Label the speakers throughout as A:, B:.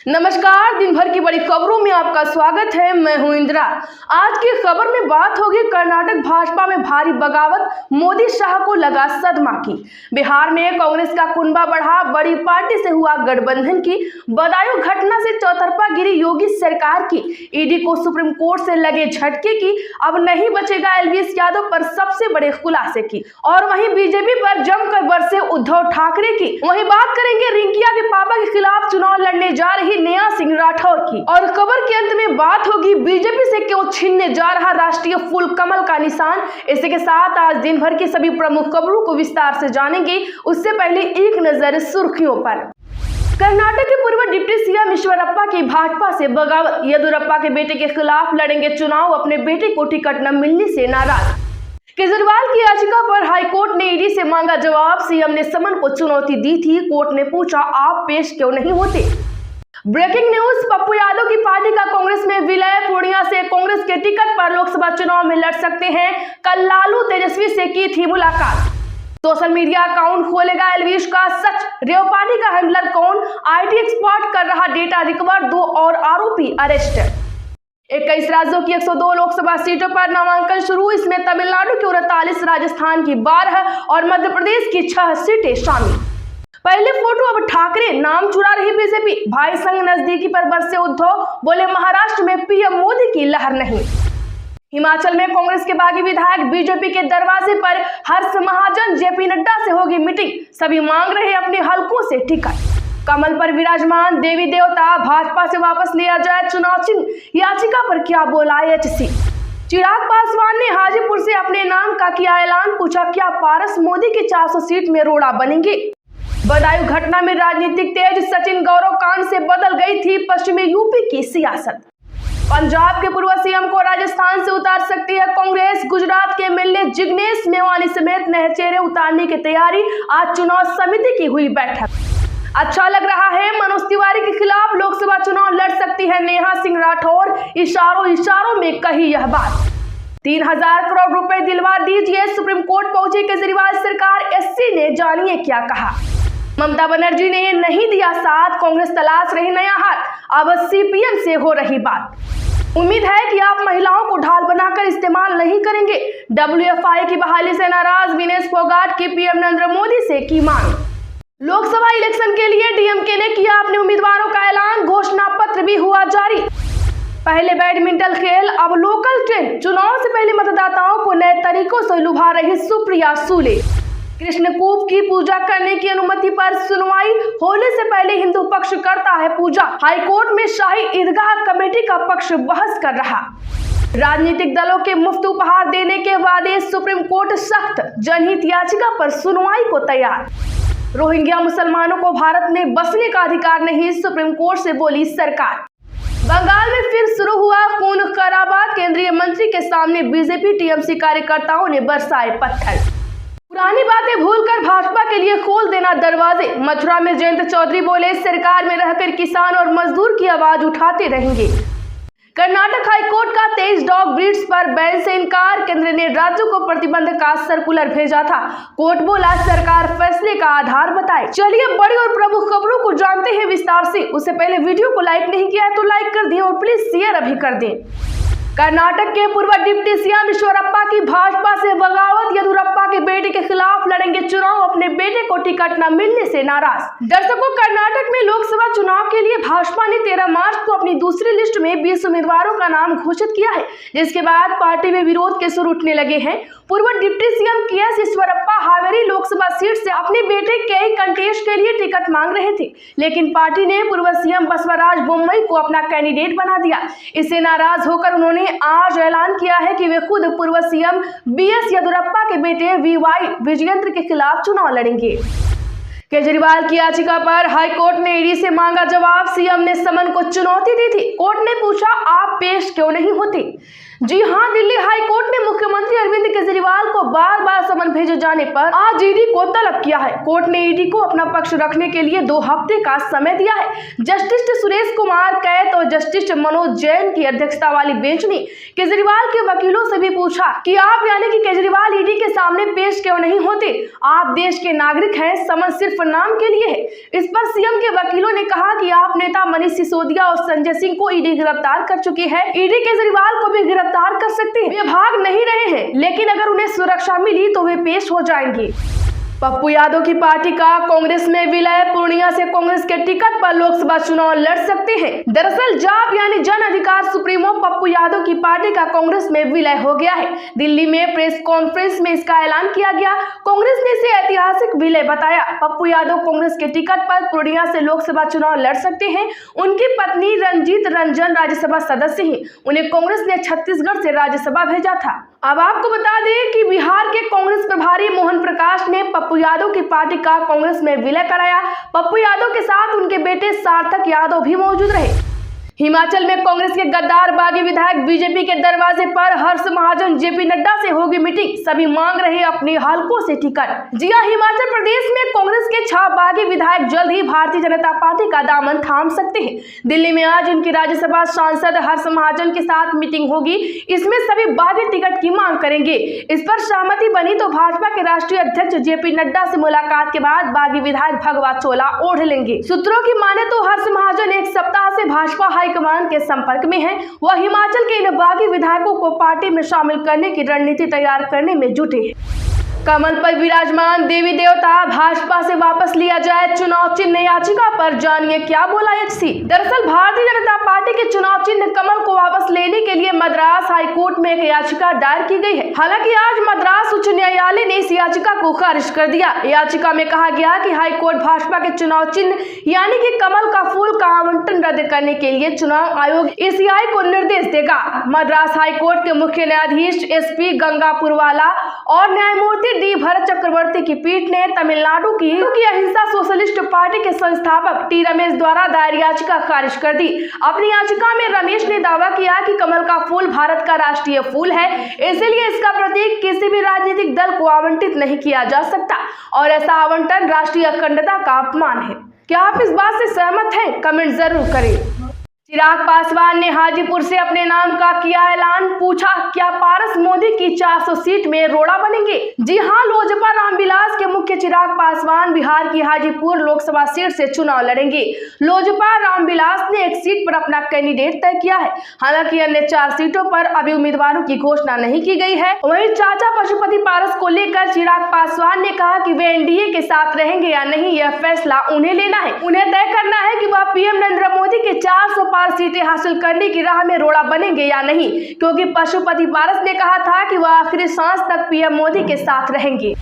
A: नमस्कार, दिन भर की बड़ी खबरों में आपका स्वागत है। मैं हूं इंदिरा। आज की खबर में बात होगी कर्नाटक भाजपा में भारी बगावत, मोदी शाह को लगा सदमा की। बिहार में कांग्रेस का कुनबा बढ़ा, बड़ी पार्टी से हुआ गठबंधन की। बदायूं घटना से चौतरफा गिरी योगी सरकार की। ईडी को सुप्रीम कोर्ट से लगे झटके की। अब नहीं बचेगा एलवीएस यादव पर सबसे बड़े खुलासे की। और वहीं बीजेपी पर जमकर बरसे उद्धव ठाकरे की। वहीं बात करेंगे रिंकिया के पापा के खिलाफ चुनाव लड़ने जा रही नेहा सिंह राठौर की। और खबर के अंत में बात होगी बीजेपी से क्यों छीनने जा रहा राष्ट्रीय फूल कमल का निशान। इसी के साथ आज दिन भर की सभी प्रमुख खबरों को विस्तार से जानेंगे। उससे पहले एक नजर सुर्खियों पर। कर्नाटक के पूर्व डिप्टी सीएम ईश्वरप्पा की भाजपा से बगावत। येदियुरप्पा के बेटे के खिलाफ लड़ेंगे चुनाव, अपने बेटे को टिकट न मिलने से नाराज। केजरीवाल की याचिका पर हाईकोर्ट ने ईडी से मांगा जवाब। सीएम ने समन को चुनौती दी थी। कोर्ट ने पूछा आप पेश क्यों नहीं होते। ब्रेकिंग न्यूज, पप्पू यादव की पार्टी का कांग्रेस में विलय। पूर्णिया से कांग्रेस के टिकट पर लोकसभा चुनाव में लड़ सकते हैं। कल लालू तेजस्वी से की थी मुलाकात। सोशल मीडिया अकाउंट खोलेगा एलवीएस का सच। रेव पार्टी का हैंडलर कौन, आईटी एक्सपर्ट कर रहा डेटा रिकवर। 2 और आरोपी अरेस्ट। 21 राज्यों की 102 लोकसभा सीटों पर नामांकन शुरू। इसमें तमिलनाडु की 39, राजस्थान की 12 और मध्य प्रदेश की 6 सीटें शामिल। पहले फोटो अब ठाकरे, नाम चुरा रही बीजेपी। भाई संग नजदीकी पर बरसे उद्धव, बोले महाराष्ट्र में पीएम मोदी की लहर नहीं। हिमाचल में कांग्रेस के बागी विधायक बीजेपी के दरवाजे पर। हर्ष महाजन, जेपी नड्डा से होगी मीटिंग। सभी मांग रहे अपने हलकों से टिकट। कमल पर विराजमान देवी देवता, भाजपा से वापस लिया जाए चुनाव चिन्ह। याचिका पर क्या बोला एचसी। चिराग पासवान ने हाजीपुर से अपने नाम का किया ऐलान। पूछा क्या पारस मोदी की 400 सीट में रोड़ा बनेंगे। बदायूं घटना में राजनीतिक तेज। सचिन गौरव कांड से बदल गई थी पश्चिमी यूपी की सियासत। पंजाब के पूर्व सीएम को राजस्थान से उतार सकती है कांग्रेस। गुजरात के एमएलए जिग्नेश मेवानी समेत नए चेहरे उतारने की तैयारी। आज चुनाव समिति की हुई बैठक। अच्छा लग रहा है, मनोज तिवारी के खिलाफ लोकसभा चुनाव लड़ सकती है नेहा सिंह राठौर। इशारों में कही यह बात। 3000 करोड़ रुपए दिलवा दीजिए, सुप्रीम कोर्ट पहुंची केजरीवाल सरकार। एससी ने जानिए क्या कहा। ममता बनर्जी ने नहीं दिया साथ, कांग्रेस तलाश रही नया हाथ। अब सीपीएम से हो रही बात। उम्मीद है कि आप महिलाओं को ढाल बनाकर इस्तेमाल नहीं करेंगे। डब्ल्यूएफआई की बहाली से नाराज विनेश फोगाट की पीएम नरेंद्र मोदी से की मांग। लोकसभा इलेक्शन के लिए डीएमके ने किया अपने उम्मीदवारों का ऐलान। घोषणा पत्र भी हुआ जारी। पहले बैडमिंटन खेल, अब लोकल ट्रेन। चुनाव से पहले मतदाताओं को नए तरीकों से लुभा रही सुप्रिया सूले। कृष्णकूप की पूजा करने की अनुमति पर सुनवाई। होली से पहले हिंदू पक्ष करता है पूजा। हाईकोर्ट में शाही ईदगाह कमेटी का पक्ष बहस कर रहा। राजनीतिक दलों के मुफ्त उपहार देने के वादे, सुप्रीम कोर्ट सख्त। जनहित याचिका पर सुनवाई को तैयार। रोहिंग्या मुसलमानों को भारत में बसने का अधिकार नहीं, सुप्रीम कोर्ट से बोली सरकार। बंगाल में फिर शुरू हुआ खून खराबा। केंद्रीय मंत्री के सामने बीजेपी टीएमसी कार्यकर्ताओं ने बरसाए पत्थर। पुरानी बातें भूलकर भाजपा के लिए खोल देना दरवाजे। मथुरा में जयंत चौधरी बोले सरकार में रहकर किसान और मजदूर की आवाज उठाते रहेंगे। कर्नाटक हाईकोर्ट का 23 डॉग ब्रीड्स पर बैन से इनकार। केंद्र ने राज्यों को प्रतिबंध का सर्कुलर भेजा था। कोर्ट बोला सरकार फैसले का आधार बताए। चलिए बड़ी और प्रमुख खबरों को जानते हैं विस्तार से। उससे पहले वीडियो को लाइक नहीं किया है तो लाइक कर दें और प्लीज शेयर अभी कर दें। कर्नाटक के पूर्व डिप्टी सीएम ईश्वरप्पा की भाजपा से बगावत। येदियुरप्पा के बेटे के खिलाफ लड़ेंगे चुनाव, अपने बेटे को टिकट न मिलने से नाराज। दर्शकों, कर्नाटक में लोकसभा चुनाव के लिए भाजपा ने 13 मार्च को अपनी दूसरी लिस्ट में 20 उम्मीदवारों का नाम घोषित किया है, जिसके बाद पार्टी में विरोध के सुर उठने लगे हैं। पूर्व deputy CM KS Eshwarappa Haveri Lok Sabha seat से अपने बेटे के कंटेस्ट के लिए टिकट मांग रहे थे, लेकिन पार्टी ने पूर्व सीएम बसवराज बोम्मई को अपना कैंडिडेट बना दिया। इससे नाराज होकर उन्होंने आज ऐलान किया है कि वे खुद पूर्व सीएम बीएस येदियुरप्पा के बेटे वीवाई विजयेंद्र के खिलाफ चुनाव लड़ेंगे। केजरीवाल की याचिका पर हाईकोर्ट ने ईडी से मांगा जवाब। सीएम ने समन को चुनौती दी थी। कोर्ट ने पूछा आप पेश क्यों नहीं होते। जी हां, दिल्ली हाई कोर्ट ने मुख्यमंत्री अरविंद केजरीवाल को बार बार समन भेजे जाने पर आज ईडी को तलब किया है। कोर्ट ने ईडी को अपना पक्ष रखने के लिए 2 हफ्ते का समय दिया है। जस्टिस सुरेश कुमार कैत और जस्टिस मनोज जैन की अध्यक्षता वाली बेंच ने केजरीवाल के वकीलों से भी पूछा कि आप यानी कि केजरीवाल ईडी के सामने पेश क्यों नहीं होते? आप देश के नागरिक हैं, समन सिर्फ नाम के लिए है। इस पर सीएम के वकीलों ने कहा कि आप नेता मनीष सिसोदिया और संजय सिंह को ईडी गिरफ्तार कर चुकी है, ईडी केजरीवाल को भी गिरफ्तार कर सकते हैं। वे भाग नहीं रहे हैं, लेकिन अगर उन्हें सुरक्षा मिली तो वे पेश हो जाएंगे। पप्पू यादव की पार्टी का कांग्रेस में विलय, पूर्णिया से कांग्रेस के टिकट पर लोकसभा चुनाव लड़ सकते हैं। दरअसल जाप यानी जन अधिकार सुप्रीमो पप्पू यादव की पार्टी का कांग्रेस में विलय हो गया है। दिल्ली में प्रेस कॉन्फ्रेंस में इसका ऐलान किया गया। कांग्रेस ने इसे ऐतिहासिक विलय बताया। पप्पू यादव कांग्रेस के टिकट पर पूर्णिया से लोकसभा चुनाव लड़ सकते हैं। उनकी पत्नी रंजीत रंजन राज्यसभा सदस्य हैं। उन्हें कांग्रेस ने छत्तीसगढ़ से राज्यसभा भेजा था। अब आपको बता दें कि बिहार के कांग्रेस प्रभारी मोहन प्रकाश ने पप्पू यादव की पार्टी का कांग्रेस में विलय कराया। पप्पू यादव के साथ उनके बेटे सार्थक यादव भी मौजूद रहे। हिमाचल में कांग्रेस के गद्दार बागी विधायक बीजेपी के दरवाजे पर हर्ष महाजन जेपी नड्डा से होगी मीटिंग, सभी मांग रहे अपने हलकों से टिकट। जी हां, हिमाचल प्रदेश में कांग्रेस के 6 बागी विधायक जल्द ही भारतीय जनता पार्टी का दामन थाम सकते हैं। दिल्ली में आज उनकी राज्यसभा सांसद हर्ष महाजन के साथ मीटिंग होगी। इसमें सभी बागी टिकट की मांग करेंगे। इस पर सहमति बनी तो भाजपा के राष्ट्रीय अध्यक्ष जेपी नड्डा से मुलाकात के बाद बागी विधायक भगवा चोला ओढ़ लेंगे। सूत्रों की माने तो हर्ष महाजन एक सप्ताह से भाजपा हाईकमान के संपर्क में है। वह हिमाचल के इन बागी विधायकों को पार्टी में शामिल करने की रणनीति तैयार करने में जुटे हैं। कमल पर विराजमान देवी देवता, भाजपा से वापस लिया जाए चुनाव चिन्ह याचिका पर जानिए क्या बोला एचसी। दरअसल भारतीय जनता पार्टी के चुनाव चिन्ह कमल को वापस लेने के लिए मद्रास हाईकोर्ट में एक याचिका दायर की गई है। हालांकि आज मद्रास उच्च न्यायालय ने इस याचिका को खारिज कर दिया। याचिका में कहा गया कि हाईकोर्ट भाजपा के चुनाव चिन्ह यानी कि कमल का फूल का आवंटन रद्द करने के लिए चुनाव आयोग ईसीआई को निर्देश देगा। मद्रास हाईकोर्ट के मुख्य न्यायाधीश एसपी गंगा पुरवाला और न्यायमूर्ति डी भरत चक्रवर्ती की पीठ ने तमिलनाडु की अहिंसा सोशलिस्ट पार्टी के संस्थापक टी रमेश द्वारा दायर याचिका खारिज कर दी। अपनी याचिका में रमेश ने दावा किया कि कमल का फूल भारत का राष्ट्रीय फूल है, इसलिए इसका प्रतीक किसी भी राजनीतिक दल को आवंटित नहीं किया जा सकता और ऐसा आवंटन राष्ट्रीय अखंडता का अपमान है। क्या आप इस बात से सहमत हैं? कमेंट जरूर करें। चिराग पासवान ने हाजीपुर से अपने नाम का किया ऐलान, पूछा क्या पारस मोदी की 400 सीट में रोड़ा बनेंगे? जी हां, लोजपा रामविलास के मुख्य चिराग पासवान बिहार की हाजीपुर लोकसभा सीट से चुनाव लड़ेंगे। लोजपा रामविलास ने एक सीट पर अपना कैंडिडेट तय किया है। हालांकि अन्य 4 सीटों पर अभी उम्मीदवारों की घोषणा नहीं की गई है। वहीं चाचा पशुपति पारस को लेकर चिराग पासवान ने कहा कि वे एनडीए के साथ रहेंगे या नहीं, यह फैसला उन्हें लेना है। उन्हें तय करना है कि वह पीएम नरेंद्र मोदी के 400 सीटें हासिल करने की राह में रोड़ा बनेंगे या नहीं, क्योंकि पशुपति पारस ने कहा था कि वह आखिरी सांस तक पीएम मोदी के साथ रहेंगे।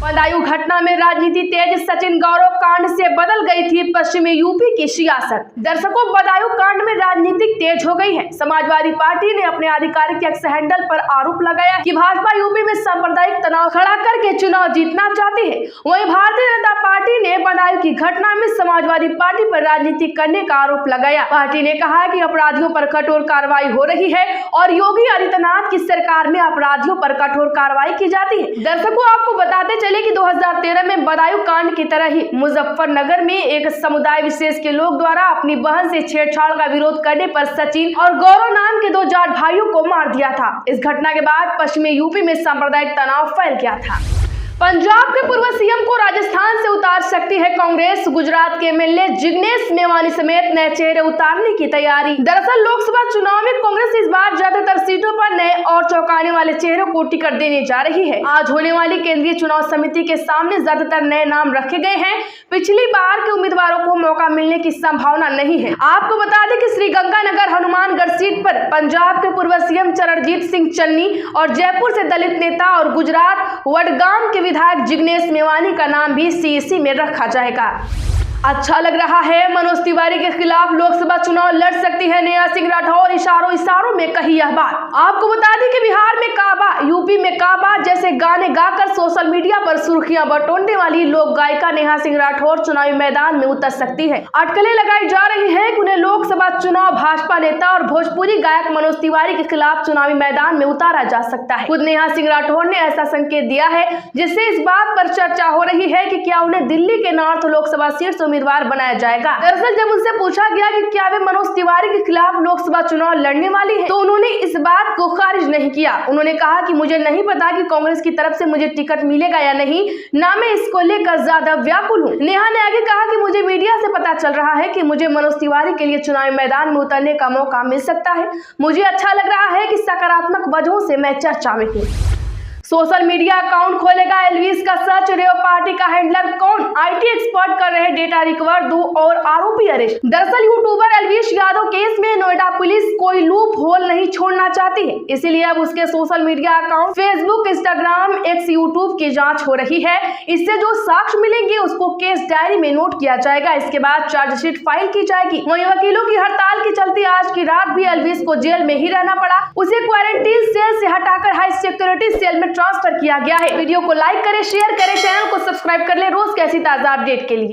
A: बदायूं घटना में राजनीति तेज, सचिन गौरव कांड से बदल गई थी पश्चिमी यूपी की सियासत। दर्शकों, बदायूं कांड में राजनीतिक तेज हो गई है। समाजवादी पार्टी ने अपने आधिकारिक एक्स हैंडल पर आरोप लगाया कि भाजपा यूपी में सांप्रदायिक तनाव खड़ा करके चुनाव जीतना चाहती है। वहीं भारतीय जनता पार्टी ने बदायूं की घटना में समाजवादी पार्टी पर राजनीति करने का आरोप लगाया। पार्टी ने कहा कि अपराधियों पर कठोर कार्रवाई हो रही है और योगी आदित्यनाथ की सरकार में अपराधियों पर कठोर कार्रवाई की जाती है। दर्शकों, आपको बताते चले कि 2013 में बदायूं कांड की तरह ही मुजफ्फरनगर में एक समुदाय विशेष के लोग द्वारा अपनी बहन से छेड़छाड़ का विरोध करने पर सचिन और गौरव नाम के 2 जाट भाइयों को मार दिया था। इस घटना के बाद पश्चिमी यूपी में सांप्रदायिक तनाव फैल गया था। पंजाब के पूर्व सीएम को राजस्थान से उतार सकती है कांग्रेस, गुजरात के एमएलए जिग्नेश मेवानी समेत नए चेहरे उतारने की तैयारी। दरअसल लोकसभा चुनाव में कांग्रेस इस बार ज्यादातर सीटों पर नए और चौंकाने वाले चेहरों को टिकट देने जा रही है। आज होने वाली केंद्रीय चुनाव समिति के सामने ज्यादातर नए नाम रखे गए हैं। पिछली बार के उम्मीदवारों को मौका मिलने की संभावना नहीं है। आपको बता दें कि श्रीगंगानगर हनुमानगढ़ सीट पर पंजाब के पूर्व सीएम चरणजीत सिंह चन्नी और जयपुर से दलित नेता और गुजरात वडगाम के विधायक जिग्नेश मेवानी का नाम भी सीईसी में रखा जाएगा। अच्छा लग रहा है, मनोज तिवारी के खिलाफ लोकसभा चुनाव लड़ सकती है नेहा सिंह राठौर, इशारों में कही यह बात। आपको बता दें कि बिहार में काबा, यूपी में काबा जैसे गाने गाकर सोशल मीडिया पर सुर्खियां बटोरने वाली लोक गायिका नेहा सिंह राठौर चुनावी मैदान में उतर सकती है। अटकलें लगाई जा रही है कि उन्हें लोकसभा चुनाव भाजपा नेता और भोजपुरी गायक मनोज तिवारी के खिलाफ चुनावी मैदान में उतारा जा सकता है। खुद नेहा सिंह राठौर ने ऐसा संकेत दिया है, जिससे इस बात पर चर्चा हो रही है कि क्या उन्हें दिल्ली के नॉर्थ लोकसभा सीट से उम्मीदवार बनाया जाएगा। दरअसल जब उनसे पूछा गया कि क्या वे मनोज तिवारी के खिलाफ लोकसभा चुनाव लड़ने वाली है, तो उन्होंने इस बात को खारिज नहीं किया। उन्होंने कहा कि मुझे नहीं पता कि कांग्रेस की तरफ से मुझे टिकट मिलेगा या नहीं, ना मैं इसको लेकर ज्यादा व्याकुल हूँ। नेहा ने आगे कहा कि मुझे मीडिया से पता चल रहा है कि मुझे मनोज तिवारी के लिए चुनावी मैदान में उतरने का मौका मिल सकता है। मुझे अच्छा लग रहा है कि सकारात्मक वजहों से मैं चर्चा में हूँ। सोशल मीडिया अकाउंट खोलेगा एल्विस का सर्च, रेव पार्टी का हैंडलर कौन, आईटी एक्सपर्ट कर रहे डेटा रिकवर, 2 और आरोपी अरेस्ट। दरअसल यूट्यूबर एल्विस यादव केस में नोएडा पुलिस कोई लूप होल नहीं छोड़ना चाहती है, इसीलिए अब उसके social media account Facebook, Instagram, x, YouTube की जांच हो रही है। इससे जो साक्ष्य मिलेंगे उसको केस डायरी में नोट किया जाएगा। इसके बाद चार्जशीट फाइल की जाएगी। वहीं वकीलों की हड़ताल के चलते आज की रात भी एल्विस को जेल में ही रहना पड़ा। उसे क्वारंटीन सेल से हटाकर हाई सिक्योरिटी सेल में ट्रांसफर किया गया है। वीडियो को लाइक करें, शेयर करें, चैनल को सब्सक्राइब कर ले रोज कैसी ताजा अपडेट के लिए।